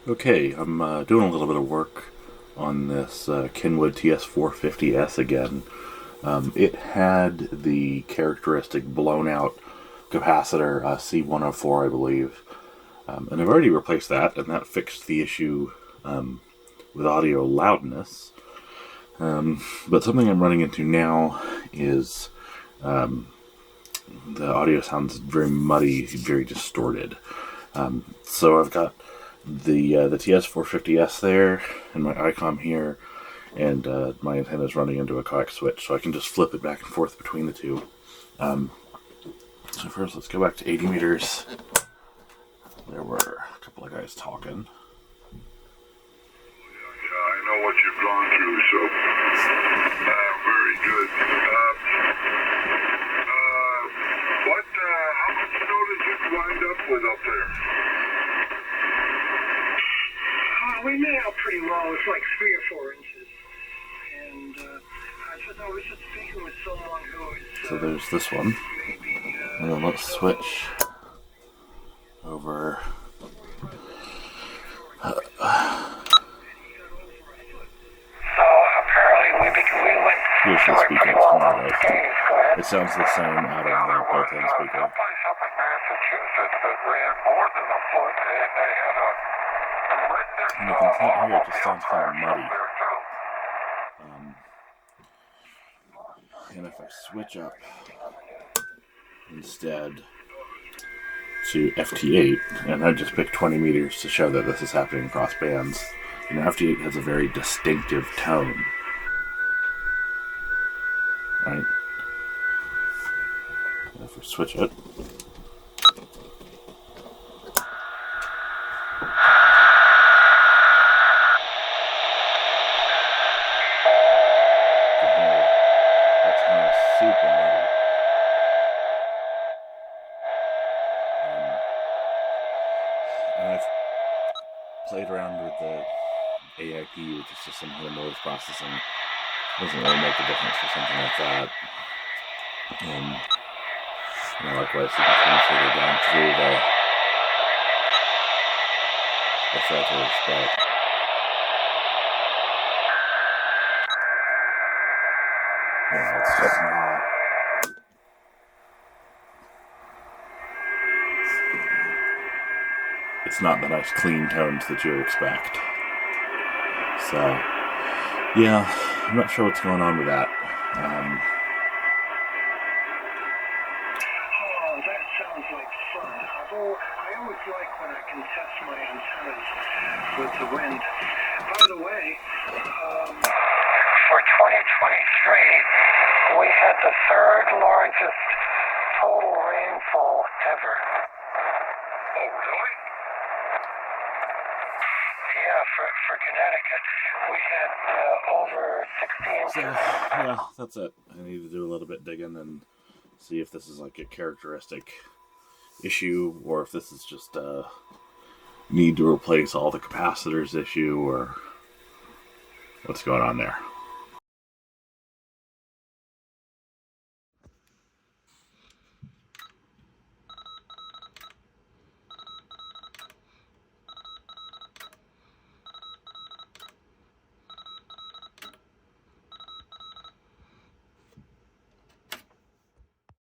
Okay, I'm doing a little bit of work on this Kenwood TS-450S again. It had the characteristic blown out capacitor C104, I believe. And I've already replaced that, and that fixed the issue with audio loudness. But something I'm running into now is the audio sounds very muddy, very distorted. So I've got the TS-450S there, and my ICOM here, and my antenna is running into a coax switch, so I can just flip it back and forth between the two. So first, let's go back to 80 meters. There were a couple of guys talking. Yeah, I know what you've gone through, so very good. How much snow did you wind up with up there? We made out pretty low. It's like 3 or 4 inches. And I was just speaking with someone who is... So there's this one. And then let's switch over. So apparently we went... Here's the speaker that's coming out of. It sounds the same out of the built-in speaker. Up in Massachusetts that ran more than a foot, and they had a And you can hear it just sounds kind of muddy. And if I switch up instead to FT8, and I just pick 20 meters to show that this is happening across bands, and FT8 has a very distinctive tone. Right? And if we switch it, super muddy. And I've played around with the AIP, which is just some kind of noise processing. Doesn't really make a difference for something like that. Likewise, you can kind of figure down through the filters, but it's just not. It's not the nice clean tones that you would expect. So, yeah, I'm not sure what's going on with that. That sounds like fun. I always like when I can test my antennas with the wind. By the way, for 2023, we had the 3rd largest total rainfall ever. Oh, really? Yeah, for Connecticut, we had over 60 inches. So, yeah, that's it. I need to do a little bit digging and see if this is like a characteristic issue, or if this is just a need to replace all the capacitors issue, or what's going on there.